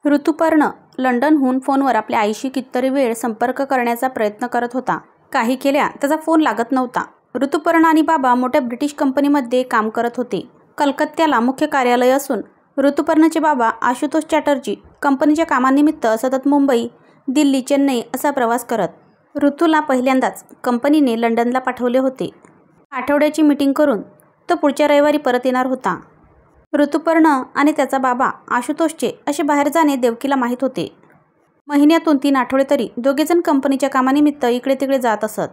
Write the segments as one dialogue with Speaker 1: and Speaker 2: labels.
Speaker 1: ऋतुपर्ण लंडनहून फोनवर आपल्या आईशी कितीतरी वेळ संपर्क करण्याचा प्रयत्न करत होता. काही केल्या त्याचा फोन लागत नव्हता. ऋतुपर्ण आणि बाबा मोठ्या ब्रिटिश कंपनीमध्ये काम करत होते. कलकत्त्याला मुख्य कार्यालय असून ऋतुपर्णचे बाबा आशुतोष चॅटर्जी कंपनीच्या कामानिमित्त सतत मुंबई, दिल्ली, चेन्नई असा प्रवास करत. ऋतूला पहिल्यांदाच कंपनीने लंडनला पाठवले होते. आठवड्याची मीटिंग करून तो पुढच्या रविवारी परत येणार होता. ऋतुपर्ण आणि त्याचा बाबा आशुतोषचे असे बाहेर जाणे देवकीला माहीत होते. महिन्यातून 3 आठवडे तरी दोघेजण कंपनीच्या कामानिमित्त इकडे तिकडे जात असत.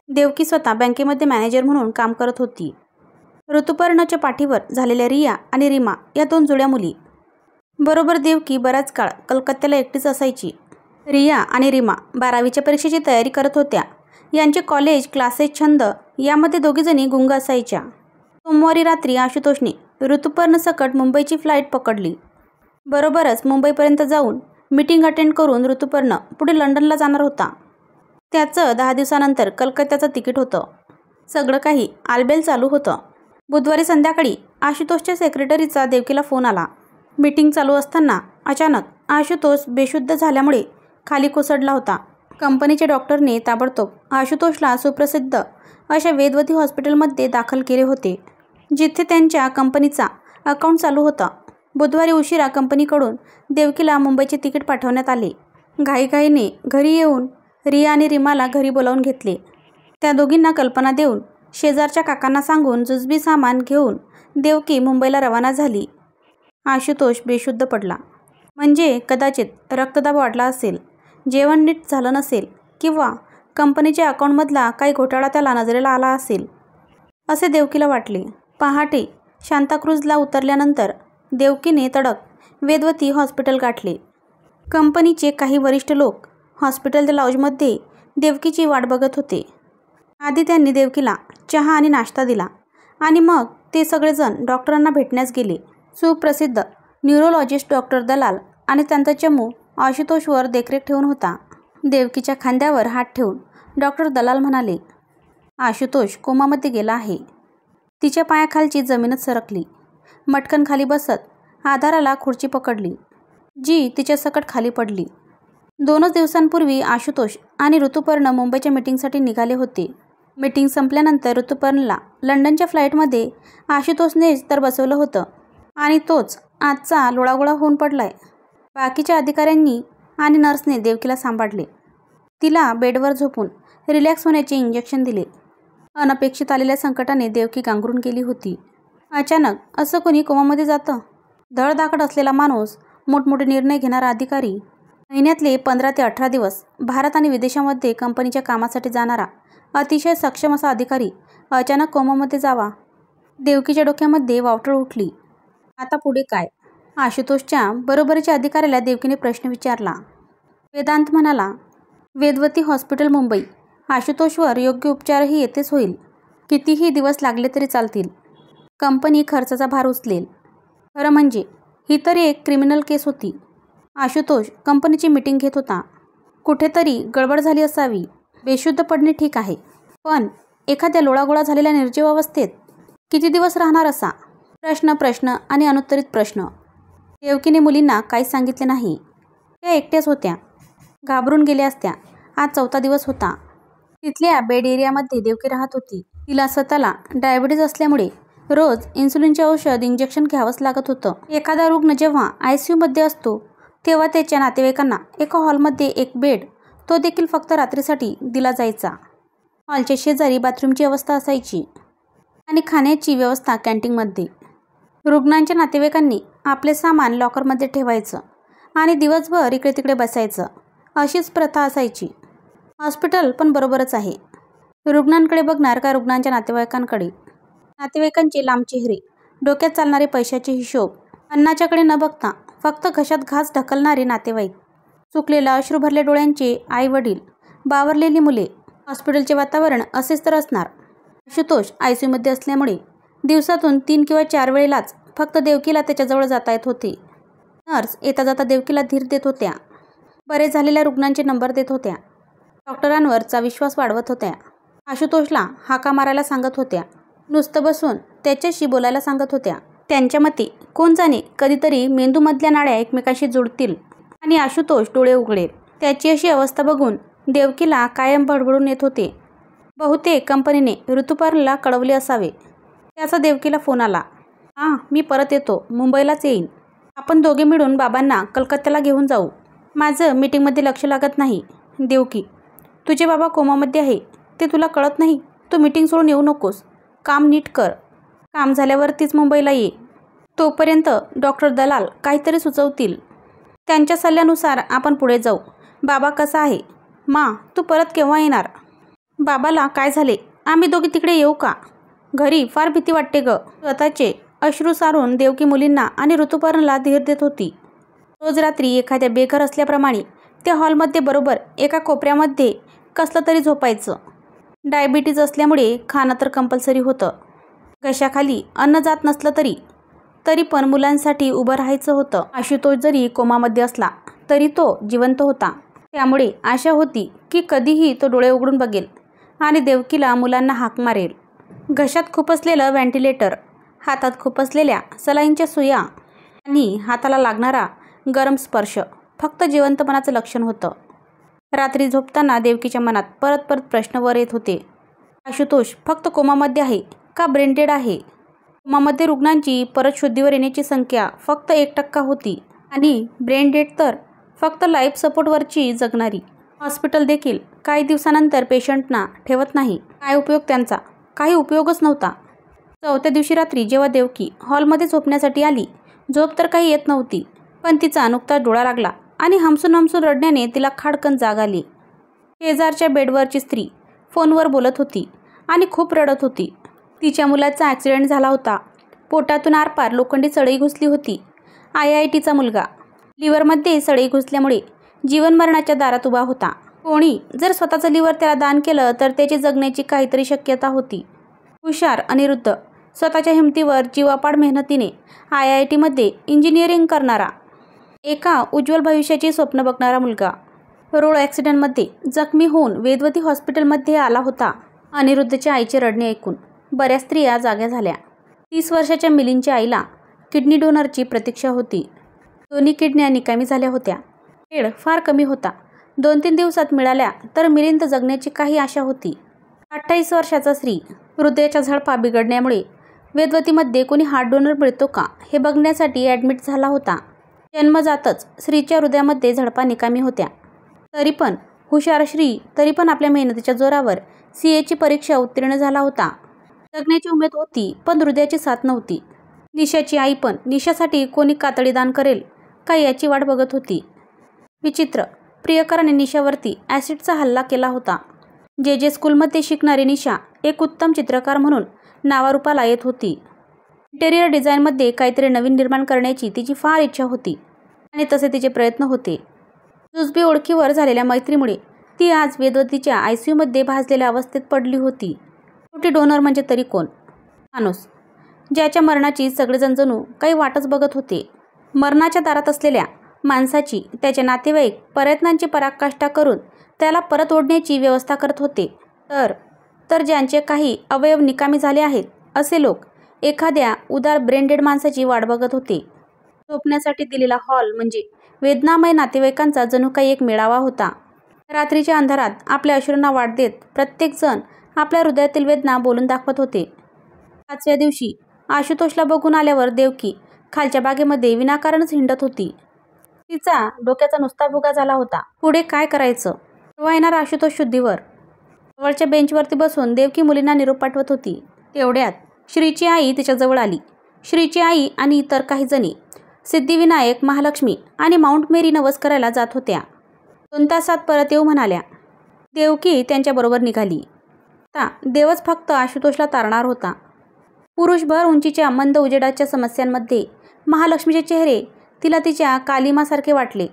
Speaker 1: देवकी स्वतः बँकेमध्ये मॅनेजर म्हणून काम करत होती. ऋतुपर्णच्या पाठीवर झालेल्या रिया आणि रीमा या 2 जुळ्या मुली. बरोबर देवकी बराच काळ कलकत्त्याला एकटीच असायची. रिया आणि रीमा 12वीच्या परीक्षेची तयारी करत होत्या. यांचे कॉलेज, क्लासेस, छंद यामध्ये दोघीजणी गुंग असायच्या. सोमवारी रात्री आशुतोषने ऋतुपर्णसकट मुंबईची फ्लाईट पकडली. बरोबरच मुंबईपर्यंत जाऊन मीटिंग अटेंड करून ऋतुपर्ण पुढे लंडनला जाणार होता. त्याचं 10 दिवसानंतर कलकत्त्याचं तिकीट होतं. सगळं काही आलबेल चालू होतं. बुधवारी संध्याकाळी आशुतोषच्या सेक्रेटरीचा देवकीला फोन आला. मीटिंग चालू असताना अचानक आशुतोष बेशुद्ध झाल्यामुळे खाली कोसळला होता. कंपनीच्या डॉक्टरने ताबडतोब आशुतोषला सुप्रसिद्ध अशा वेदवती हॉस्पिटलमध्ये दाखल केले होते, जिथे त्यांच्या कंपनीचा अकाउंट चालू होता. बुधवारी उशिरा कंपनीकडून देवकीला मुंबईचे तिकीट पाठवण्यात आले. घाईघाईने घरी येऊन रिया आणि रीमाला घरी बोलावून घेतले. त्या दोघींना कल्पना देऊन शेजारच्या काकांना सांगून जुजबी सामान घेऊन देवकी मुंबईला रवाना झाली. आशुतोष बेशुद्ध पडला. म्हणजे कदाचित रक्तदाब वाढला असेल, जेवण नीट झालं नसेल किंवा कंपनीच्या अकाउंटमधला काही घोटाळा त्याला नजरेला आला असेल, असे देवकीला वाटले. पहाटे सांताक्रूझला उतरल्यानंतर देवकीने तडक वेदवती हॉस्पिटल गाठले. कंपनीचे काही वरिष्ठ लोक हॉस्पिटलच्या लॉजमध्ये देवकीची वाट बघत होते. आधी त्यांनी देवकीला चहा आणि नाश्ता दिला आणि मग ते सगळेजण डॉक्टरांना भेटण्यास गेले. सुप्रसिद्ध न्यूरोलॉजिस्ट डॉक्टर दलाल आणि त्यांचा चमू आशुतोषवर देखरेख ठेवून होता. देवकीच्या खांद्यावर हात ठेवून डॉक्टर दलाल म्हणाले, आशुतोष कोमामध्ये गेला आहे. तिच्या पायाखालची जमीनच सरकली. मटकन खाली बसत आधाराला खुर्ची पकडली, जी तिच्या सकट खाली पडली. 2च दिवसांपूर्वी आशुतोष आणि ऋतुपर्ण मुंबईच्या मीटिंगसाठी निघाले होते. मीटिंग संपल्यानंतर ऋतुपर्णला लंडनच्या फ्लाईटमध्ये आशुतोषनेच तर बसवलं होतं आणि तोच आजचा लोळागोळा होऊन पडलाय. बाकीच्या अधिकाऱ्यांनी आणि नर्सने देवकीला सांभाळले. तिला बेडवर झोपून रिलॅक्स होण्याचे इंजेक्शन दिले. अनपेक्षित आलेल्या संकटाने देवकी गांगरून गेली होती. अचानक असं कोणी कोमामध्ये जातं? धडधाकट असलेला माणूस, मोठमोठे निर्णय घेणारा अधिकारी, महिन्यातले 15 ते 18 दिवस भारत आणि विदेशामध्ये कंपनीच्या कामासाठी जाणारा अतिशय सक्षम असा अधिकारी अचानक कोमामध्ये जावा. देवकीच्या डोक्यामध्ये वावटळ उठली. आता पुढे काय? आशुतोषच्या बरोबरीच्या अधिकाऱ्याला देवकीने प्रश्न विचारला. वेदांत म्हणाला, वेदवती हॉस्पिटल मुंबई. आशुतोषवर योग्य उपचारही येथेच होईल. कितीही दिवस लागले तरी चालतील. कंपनी खर्चाचा भार उचलेल. खरं म्हणजे ही तरी एक क्रिमिनल केस होती. आशुतोष कंपनीची मीटिंग घेत होता. कुठेतरी गडबड झाली असावी. बेशुद्ध पडणे ठीक आहे, पण एखाद्या लोळागोळा झालेल्या निर्जीव अवस्थेत किती दिवस राहणार असा? प्रश्न आणि अनुत्तरित प्रश्न. देवकीने मुलींना काहीच सांगितले नाही. त्या एकट्याच होत्या. घाबरून गेल्या असत्या. आज 4था दिवस होता. तिथल्या बेड एरियामध्ये देवकी राहत होती. तिला स्वतःला डायबिटीज असल्यामुळे रोज इन्सुलिनचे औषध इंजेक्शन घ्यावंच लागत होतं. एखादा रुग्ण जेव्हा ICUमध्ये असतो तेव्हा त्याच्या नातेवाईकांना एका हॉलमध्ये एक बेड, तो देखील फक्त रात्रीसाठी दिला जायचा. हॉलच्या शेजारी बाथरूमची व्यवस्था असायची आणि खाण्याची व्यवस्था कॅन्टीनमध्ये. रुग्णांच्या नातेवाईकांनी आपले सामान लॉकरमध्ये ठेवायचं आणि दिवसभर इकडे तिकडे बसायचं, अशीच प्रथा असायची. हॉस्पिटल पण बरोबरच आहे. रुग्णांकडे बघणार का रुग्णांच्या नातेवाईकांकडे? नातेवाईकांचे लांब चेहरे, डोक्यात चालणारे पैशाचे हिशोब, अन्नाच्याकडे न बघता फक्त घशात घास ढकलणारे नातेवाईक, चुकलेला अश्रू भरल्या डोळ्यांचे आई वडील, बावरलेली मुले. हॉस्पिटलचे वातावरण असेच तर असणार. आशुतोष ICUमध्ये असल्यामुळे दिवसातून 3 किंवा 4 वेळेलाच फक्त देवकीला त्याच्याजवळ जाता येत होते. नर्स येता जाता देवकीला धीर देत होत्या. बरे झालेल्या रुग्णांचे नंबर देत होत्या. डॉक्टरांवरचा विश्वास वाढवत होत्या. आशुतोषला हाका मारायला सांगत होत्या. नुसतं बसून त्याच्याशी बोलायला सांगत होत्या. त्यांच्या मते कोण जाणे कधीतरी मेंदूमधल्या नाड्या एकमेकांशी जुळतील आणि आशुतोष डोळे उघडेल. त्याची अशी अवस्था बघून देवकीला कायम बडबडून येत होते. बहुतेक कंपनीने ऋतुपर्णला कळवले असावे. त्याचा देवकीला फोन आला. हां, मी परत येतो, मुंबईलाच येईन. आपण दोघे मिळून बाबांना कलकत्त्याला घेऊन जाऊ. माझं मीटिंगमध्ये लक्ष लागत नाही. देवकी, तुझे बाबा कोमामध्ये आहे, ते तुला कळत नाही. तू मीटिंग सोडून येऊ नकोस. काम नीट कर. काम झाल्यावरतीच मुंबईला ये. तोपर्यंत डॉक्टर दलाल काहीतरी सुचवतील. त्यांच्या सल्ल्यानुसार आपण पुढे जाऊ. बाबा कसा आहे? मा, तू परत केव्हा येणार? बाबाला काय झाले? आम्ही दोघे तिकडे येऊ का? घरी फार भीती वाटते ग. स्वतःचे अश्रू सारून देवकी मुलींना आणि ऋतुपर्णला धीर देत होती. रोज रात्री एखाद्या बेघर असल्याप्रमाणे त्या हॉलमध्ये बरोबर एका कोपऱ्यामध्ये कसलं तरी झोपायचं. डायबिटीज असल्यामुळे खाणं तर कंपल्सरी होतं. घशाखाली अन्न जात नसलं तरी पण मुलांसाठी उभं राहायचं होतं. आशुतोष जरी कोमामध्ये असला तरी तो जिवंत होता. त्यामुळे आशा होती की कधीही तो डोळे उघडून बघेल आणि देवकीला मुलांना हाक मारेल. घशात खुपसलेलं व्हेंटिलेटर, हातात खुपसलेल्या सलाईनच्या सुया आणि हाताला लागणारा गरम स्पर्श फक्त जिवंतपणाचं लक्षण होतं. रात्री झोपताना देवकीच्या मनात परत परत प्रश्न वर येत होते. आशुतोष फक्त कोमामध्ये आहे का ब्रेन डेड आहे? कोमामध्ये रुग्णांची परत शुद्धीवर येण्याची संख्या फक्त 1% होती आणि ब्रेन डेड तर फक्त लाईफ सपोर्टवरची जगणारी. हॉस्पिटल देखील काही दिवसानंतर पेशंटना ठेवत नाही. काय उपयोग त्यांचा? काही उपयोगच नव्हता. 4थ्या दिवशी रात्री जेव्हा देवकी हॉलमध्ये झोपण्यासाठी आली, झोप तर काही येत नव्हती, पण तिचा नुकताच डोळा लागला आणि हमसून हमसून रडण्याने तिला खाडकन जाग आली. शेजारच्या बेडवरची स्त्री फोनवर बोलत होती आणि खूप रडत होती. तिच्या मुलाचा ॲक्सिडेंट झाला होता. पोटातून आरपार लोखंडी सळई घुसली होती. IITचा मुलगा लिव्हरमध्ये सळई घुसल्यामुळे जीवनमरणाच्या दारात उभा होता. कोणी जर स्वतःचं लिव्हर त्याला दान केलं तर त्याची जगण्याची काहीतरी शक्यता होती. हुशार, अनिरुद्ध, स्वतःच्या हिमतीवर जीवापाड मेहनतीने IITमध्ये इंजिनिअरिंग करणारा, एका उज्ज्वल भविष्याची स्वप्न बघणारा मुलगा रोड ॲक्सिडेंटमध्ये जखमी होऊन वेदवती हॉस्पिटलमध्ये आला होता. अनिरुद्धच्या आईचे रडणे ऐकून बऱ्याच स्त्रिया जाग्या झाल्या. 30 वर्षाच्या मिलिंदच्या आईला किडनी डोनरची प्रतीक्षा होती. दोन्ही किडन्या निकामी झाल्या होत्या. वेळ फार कमी होता. 2-3 दिवसात मिळाल्या तर मिलिंद जगण्याची काही आशा होती. 28 वर्षाचा श्री हृदयाच्या झडपा बिघडण्यामुळे वेदवतीमध्ये कोणी हार्ट डोनर मिळतो का हे बघण्यासाठी ॲडमिट झाला होता. जन्मजातच श्रीच्या हृदयामध्ये झडपा निकामी होत्या. तरी पण हुशार श्री आपल्या मेहनतीच्या जोरावर CAची परीक्षा उत्तीर्ण झाला होता. जगण्याची उमेद होती पण हृदयाची साथ नव्हती. निशाची आई पण निशासाठी कोणी कातडी दान करेल का याची वाट बघत होती. विचित्र, प्रियकराने निशावरती ॲसिडचा हल्ला केला होता. जे स्कूलमध्ये शिकणारी निशा एक उत्तम चित्रकार म्हणून नावारूपाला येत होती. इंटेरियर डिझाईनमध्ये काहीतरी नवीन निर्माण करण्याची तिची फार इच्छा होती आणि तसे तिचे प्रयत्न होते. जुजबी ओळखीवर झालेल्या मैत्रीमुळे ती आज वेदवतीच्या ICUमध्ये भाजलेल्या अवस्थेत पडली होती. शेवटी डोनर म्हणजे तरी कोण? माणूस ज्याच्या मरणाची सगळेजण जणू काही वाटच बघत होते. मरणाच्या दारात असलेल्या माणसाची त्याचे नातेवाईक प्रयत्नांची पराकाष्ठा करून त्याला परत ओढण्याची व्यवस्था करत होते. तर ज्यांचे काही अवयव निकामी झाले आहेत असे लोक एखाद्या उदार ब्रेनडेड माणसाची वाट बघत होते. झोपण्यासाठी दिलेला हॉल म्हणजे वेदनामय नातेवाईकांचा जणू काही एक मेळावा होता. रात्रीच्या अंधारात आपल्या अश्रूंना वाट देत प्रत्येकजण आपल्या हृदयातील वेदना बोलून दाखवत होते. 5व्या दिवशी आशुतोषला बघून आल्यावर देवकी खालच्या बागेमध्ये विनाकारणच हिंडत होती. तिचा डोक्याचा नुसता भुगा झाला होता. पुढे काय करायचं? तेव्हा येणार आशुतोष शुद्धीवर. जवळच्या बेंचवरती बसून देवकी मुलींना निरोप पाठवत होती. तेवढ्यात श्रीची आई तिच्याजवळ आली. श्रीची आई आणि इतर काही जणी सिद्धिविनायक, महालक्ष्मी आणि माउंट मेरी नवस करायला जात होत्या. 2 तासात परत येऊ म्हणाल्या. देवकी त्यांच्याबरोबर निघाली. आता देवच फक्त आशुतोषला तारणार होता. पुरुषभर उंचीच्या मंद उजेडाच्या समस्यांमध्ये महालक्ष्मीचे चेहरे तिला तिच्या कालिमासारखे वाटले.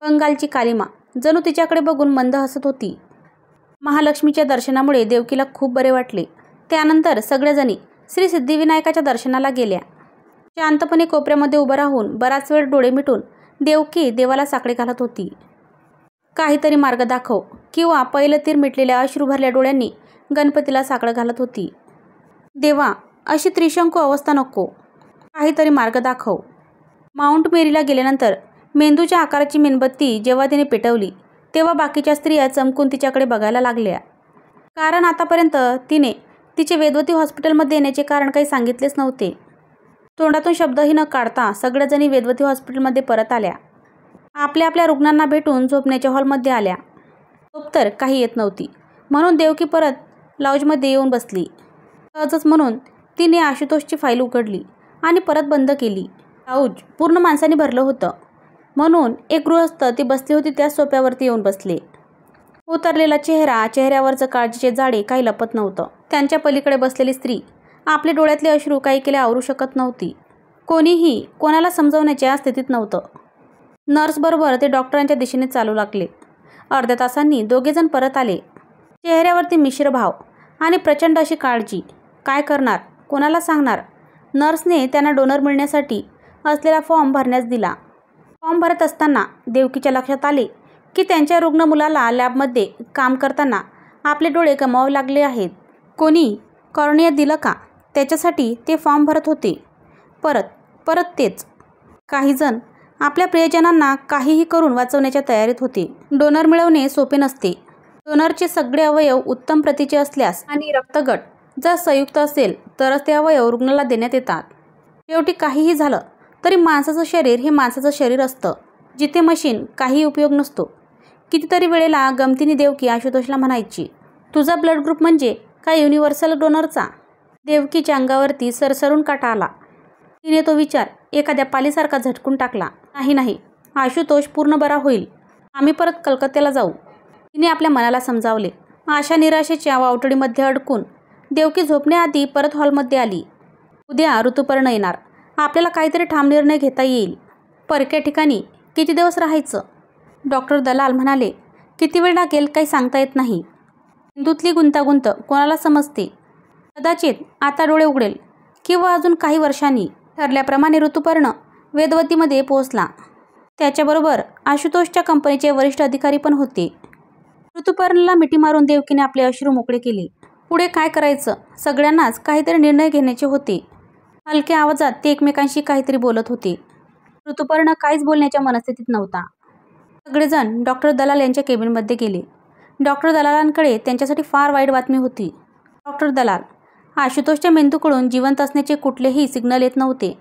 Speaker 1: बंगालची कालिमा जणू तिच्याकडे बघून मंद हसत होती. महालक्ष्मीच्या दर्शनामुळे देवकीला खूप बरे वाटले. त्यानंतर सगळेजणी श्री सिद्धिविनायकाच्या दर्शनाला गेल्या. शांतपणे कोपऱ्यामध्ये उभं राहून बराच वेळ डोळे मिटून देवकी देवाला साकडे घालत होती. काहीतरी मार्ग दाखव किंवा पहिलं तीर मिटलेल्या अश्रू भरल्या डोळ्यांनी गणपतीला साकडं घालत होती. देवा, अशी त्रिशंकू अवस्था नको. काहीतरी मार्ग दाखव. माउंट मेरीला गेल्यानंतर मेंदूच्या आकाराची मेणबत्ती जेव्हा तिने पेटवली तेव्हा बाकीच्या स्त्रिया चमकून तिच्याकडे बघायला लागल्या. कारण आतापर्यंत तिने तिचे वेदवती हॉस्पिटलमध्ये येण्याचे कारण काही सांगितलेच नव्हते. तोंडातून शब्दही न काढता सगळ्याजणी वेदवती हॉस्पिटलमध्ये परत आल्या. आपल्या आपल्या रुग्णांना भेटून झोपण्याच्या हॉलमध्ये आल्या. झोप तर काही येत नव्हती म्हणून देवकी परत लाऊंजमध्ये येऊन बसली. सहजच म्हणून तिने आशुतोषची फाईल उघडली आणि परत बंद केली. लाऊंज पूर्ण माणसांनी भरलं होतं म्हणून एक गृहस्थ ती बसली होती त्या सोफ्यावरती येऊन बसले. उतरलेला चेहरा, चेहऱ्यावरचं काळजीचे जाडे काही लपत नव्हतं. त्यांच्या पलीकडे बसलेली स्त्री आपले डोळ्यातले अश्रू काही केले आवरू शकत नव्हती. कोणीही कोणाला समजवण्याच्या स्थितीत नव्हतं. नर्सबरोबर ते डॉक्टरांच्या दिशेने चालू लागले. अर्ध्या तासांनी दोघेजण परत आले. चेहऱ्यावरती मिश्र भाव आणि प्रचंड अशी काळजी. काय करणार, कोणाला सांगणार? नर्सने त्यांना डोनर मिळण्यासाठी असलेला फॉर्म भरण्यास दिला. फॉर्म भरत असताना देवकीच्या लक्षात आले की त्यांच्या रुग्ण मुलाला लॅबमध्ये काम करताना आपले डोळे गमावावे लागले आहेत. कोणी कॉर्निया दिलं का त्याच्यासाठी ते फॉर्म भरत होते. परत तेच. काहीजण आपल्या प्रियजनांना काहीही करून वाचवण्याच्या तयारीत होते. डोनर मिळवणे सोपे नसते. डोनरचे सगळे अवयव उत्तम प्रतीचे असल्यास आणि रक्तगट जर संयुक्त असेल तरच ते अवयव रुग्णाला देण्यात येतात. शेवटी काहीही झालं तरी माणसाचं शरीर हे माणसाचं शरीर असतं जिथे मशीन काही उपयोग नसतो. कितीतरी वेळेला गमतीने देवकी आशुतोषला म्हणायची, तुझा ब्लड ग्रुप म्हणजे काय युनिव्हर्सल डोनरचा? देवकीच्या अंगावरती सरसरून काटा आला. तिने तो विचार एखाद्या पालीसारखा झटकून टाकला. नाही, आशुतोष पूर्ण बरा होईल. आम्ही परत कलकत्त्याला जाऊ. तिने आपल्या मनाला समजावले. आशा निराशेच्या वावटळीमध्ये अडकून देवकी झोपण्याआधी परत हॉलमध्ये आली. उद्या ऋतुपर्ण येणार. आपल्याला काहीतरी ठाम निर्णय घेता येईल. परक्या ठिकाणी किती दिवस राहायचं? डॉक्टर दलाल म्हणाले, किती वेळ लागेल काही सांगता येत नाही. मेंदूतली गुंतागुंत कोणाला समजते? कदाचित आता डोळे उघडेल किंवा अजून काही वर्षांनी. ठरल्याप्रमाणे ऋतुपर्ण वेदवतीमध्ये पोहोचला. त्याच्याबरोबर आशुतोषच्या कंपनीचे वरिष्ठ अधिकारी पण होते. ऋतुपर्णला मिठी मारून देवकीने आपले अश्रू मोकळे केले. पुढे काय करायचं? सगळ्यांनाच काहीतरी निर्णय घेण्याचे होते. हलक्या आवाजात ते एकमेकांशी काहीतरी बोलत होते. ऋतुपर्ण काहीच बोलण्याच्या मनस्थितीत नव्हता. सगळेजण डॉक्टर दलाल यांच्या केबिनमध्ये गेले. डॉक्टर दलालांकडे त्यांच्यासाठी फार वाईट बातमी होती. डॉक्टर दलाल, आशुतोषच्या मेंदूकडून जिवंत असण्याचे कुठलेही सिग्नल येत नव्हते.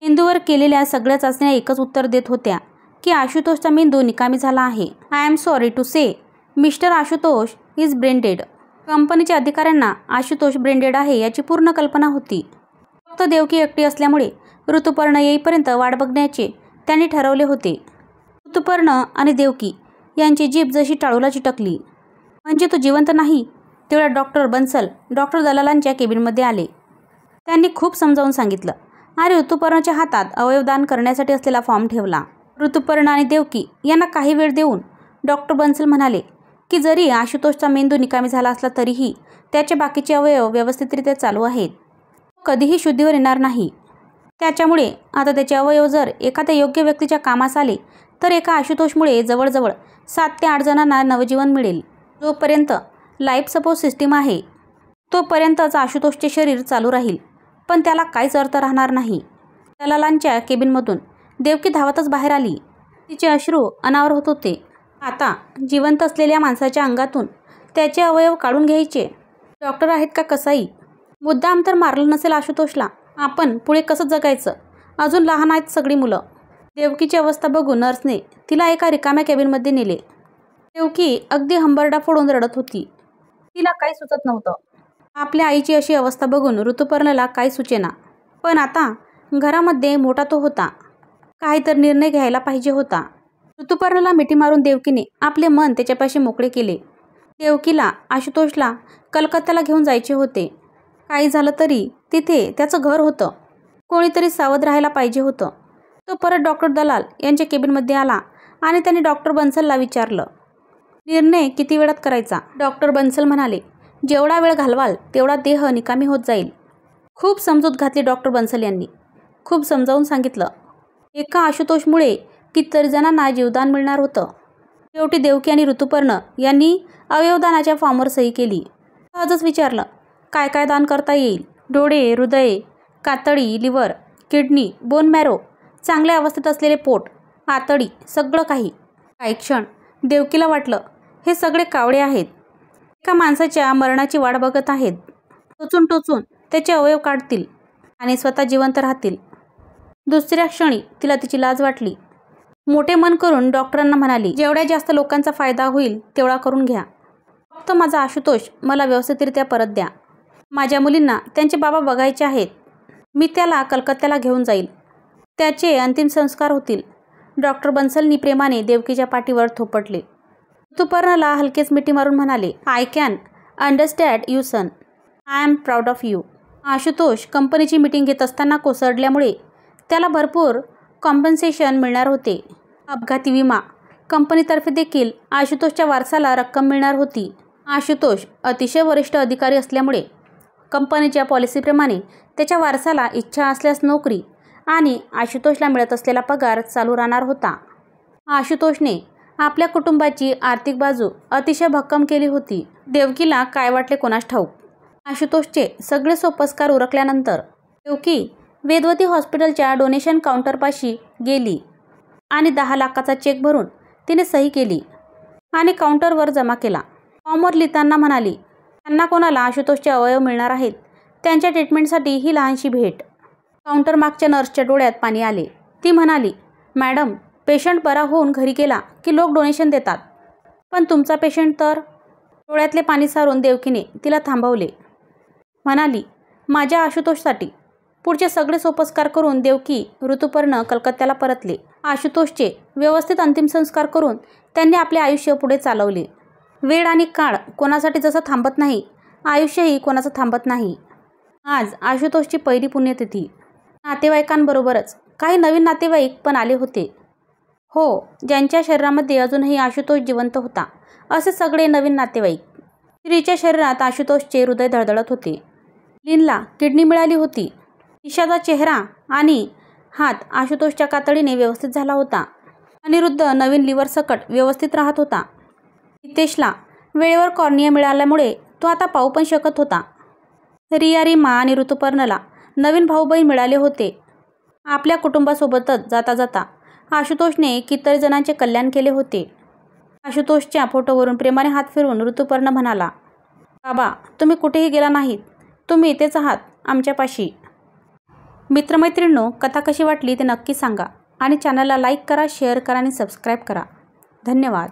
Speaker 1: मेंदूवर केलेल्या सगळ्या चाचण्या एकच उत्तर देत होत्या की आशुतोषचा मेंदू निकामी झाला आहे. I am sorry to say mister Ashutosh is brain dead. कंपनीच्या अधिकाऱ्यांना आशुतोष ब्रेन डेड आहे याची पूर्ण कल्पना होती. फक्त देवकी एकटी असल्यामुळे ऋतुपर्ण येईपर्यंत वाट बघण्याचे त्यांनी ठरवले होते. ऋतुपर्ण आणि देवकी यांची जीभ जशी टाळूला चिटकली. म्हणजे तो जिवंत नाही. तेवढ्या डॉक्टर बन्सल डॉक्टर दलालांच्या केबिनमध्ये आले. त्यांनी खूप समजावून सांगितलं आणि ऋतुपर्णाच्या हातात अवयवदान करण्यासाठी असलेला फॉर्म ठेवला. ऋतुपर्ण आणि देवकी यांना काही वेळ देऊन डॉक्टर बन्सल म्हणाले की जरी आशुतोषचा मेंदू निकामी झाला असला तरीही त्याचे बाकीचे अवयव व्यवस्थितरित्या चालू आहेत. कधीही शुद्धीवर येणार नाही. त्याच्यामुळे आता त्याचे अवयव जर एखाद्या योग्य व्यक्तीच्या कामास आले तर एका आशुतोषमुळे जवळजवळ 7 ते 8 जणांना नवजीवन मिळेल. जोपर्यंत लाईफ सपोर्ट सिस्टीम आहे तोपर्यंतच आशुतोषचे शरीर चालू राहील, पण त्याला काहीच अर्थ राहणार नाही. दलालांच्या केबिनमधून देवकी धावतच बाहेर आली. तिचे अश्रू अनावर होत होते. आता जिवंत असलेल्या माणसाच्या अंगातून त्याचे अवयव काढून घ्यायचे. डॉक्टर आहेत का कसाई? मुद्दाम तर मारलं नसेल आशुतोषला. आपण पुढे कसं जगायचं? अजून लहान आहेत सगळी मुलं. देवकीची अवस्था बघून नर्सने तिला एका रिकाम्या केबिनमध्ये नेले. देवकी अगदी हंबरडा फोडून रडत होती. तिला काही सुचत नव्हतं. आपल्या आईची अशी अवस्था बघून ऋतुपर्णला काही सुचेना. पण आता घरामध्ये मोठा तो होता. काहीतरी निर्णय घ्यायला पाहिजे होता. ऋतुपर्णला मिठी मारून देवकीने आपले मन त्याच्यापाशी मोकळे केले. देवकीला आशुतोषला कलकत्त्याला घेऊन जायचे होते. काही झालं तरी तिथे त्याचं घर होतं. कोणीतरी सावध राहायला पाहिजे होतं. तो परत डॉक्टर दलाल यांच्या केबिनमध्ये आला आणि त्यांनी डॉक्टर बन्सलला विचारलं, निर्णय किती वेळात करायचा? डॉक्टर बन्सल म्हणाले, जेवढा वेळ घालवाल तेवढा देह निकामी होत जाईल. खूप समजूत घातली डॉक्टर बन्सल यांनी. खूप समजावून सांगितलं. एका आशुतोषमुळे कितीतरी जणांना जीवदान मिळणार होतं. शेवटी देवकी आणि ऋतुपर्ण यांनी अवयवदानाच्या फॉर्मवर सही केली. सहजच विचारलं, काय काय दान करता येईल? डोळे, हृदय, कातडी, लिव्हर किडनी, बोन मॅरो, चांगल्या अवस्थेत असलेले पोट, आतडी, सगळं काही. काही क्षण देवकीला वाटलं हे सगळे कावळे आहेत, एका माणसाच्या मरणाची वाट बघत आहेत. टोचून टोचून त्याचे अवयव काढतील आणि स्वतः जिवंत राहतील. दुसऱ्या क्षणी तिला तिची लाज वाटली. मोठे मन करून डॉक्टरांना म्हणाली, जेवढ्या जास्त लोकांचा फायदा होईल तेवढा करून घ्या. फक्त माझा आशुतोष मला व्यवस्थितरित्या परत द्या. माझ्या मुलींना त्यांचे बाबा बघायचे आहेत. मी त्याला कलकत्त्याला घेऊन जाईल. त्याचे अंतिम संस्कार होतील. डॉक्टर बन्सलनी प्रेमाने देवकीच्या पाठीवर थोपटले. ऋतुपर्णाला हलकेच मिठी मारून म्हणाले, I can understand you son. I am proud of you. Ashutosh कंपनीची मीटिंग घेत असताना कोसळल्यामुळे त्याला भरपूर कॉम्पन्सेशन मिळणार होते. अपघाती विमा कंपनीतर्फे देखील आशुतोषच्या वारसाला रक्कम मिळणार होती. आशुतोष अतिशय वरिष्ठ अधिकारी असल्यामुळे कंपनीच्या पॉलिसीप्रमाणे त्याच्या वारसाला इच्छा असल्यास नोकरी आणि आशुतोषला मिळत असलेला पगार चालू राहणार होता. आशुतोषने आपल्या कुटुंबाची आर्थिक बाजू अतिशय भक्कम केली होती. देवकीला काय वाटले कोणास ठाऊक. आशुतोषचे सगळे सोपस्कार उरकल्यानंतर देवकी वेदवती हॉस्पिटलच्या डोनेशन काउंटरपाशी गेली आणि 10 लाखाचा चेक भरून तिने सही केली आणि काउंटरवर जमा केला. फॉर्मवर लिहिताना म्हणाली, त्यांना कोणाला आशुतोषचे अवयव मिळणार आहेत त्यांच्या ट्रीटमेंटसाठी ही लहानशी भेट. काउंटर मागच्या नर्सच्या डोळ्यात पाणी आले. ती म्हणाली, मॅडम, पेशंट बरा होऊन घरी गेला की लोक डोनेशन देतात, पण तुमचा पेशंट तर. डोळ्यातले पाणी सारून देवकीने तिला थांबवले. म्हणाली, माझ्या आशुतोषसाठी. पुढचे सगळे सोपस्कार करून देवकी ऋतुपर्ण कलकत्त्याला परतले. आशुतोषचे व्यवस्थित अंतिम संस्कार करून त्यांनी आपले आयुष्य पुढे चालवले. वेळ आणि काळ कोणासाठी जसं थांबत नाही, आयुष्यही कोणाचं थांबत नाही. आज आशुतोषची पहिली पुण्यतिथी. नातेवाईकांबरोबरच काही नवीन नातेवाईक पण आले होते. हो, ज्यांच्या शरीरामध्ये अजूनही आशुतोष जिवंत होता असे सगळे नवीन नातेवाईक. स्त्रीच्या शरीरात आशुतोषचे हृदय धडधडत होते. लीनला किडनी मिळाली होती. ईशाचा चेहरा आणि हात आशुतोषच्या कातडीने व्यवस्थित झाला होता. अनिरुद्ध नवीन लिव्हर सकट व्यवस्थित राहत होता. नितेशला वेळेवर कॉर्निया मिळाल्यामुळे तो आता पाहू पण शकत होता. रिया, रीमा आणि ऋतुपर्णला नवीन भाऊ बहीण मिळाले होते. आपल्या कुटुंबासोबतच जाता जाता आशुतोषने कितीतरी जणांचे कल्याण केले होते. आशुतोषच्या फोटोवरून प्रेमाने हात फिरवून ऋतुपर्ण म्हणाला, बाबा, तुम्ही कुठेही गेला नाहीत. तुम्ही इथेच आहात आमच्यापाशी. मित्रमैत्रिणींनो, कथा कशी वाटली ते नक्की सांगा आणि चॅनलला लाईक करा, शेअर करा आणि सबस्क्राईब करा. धन्यवाद.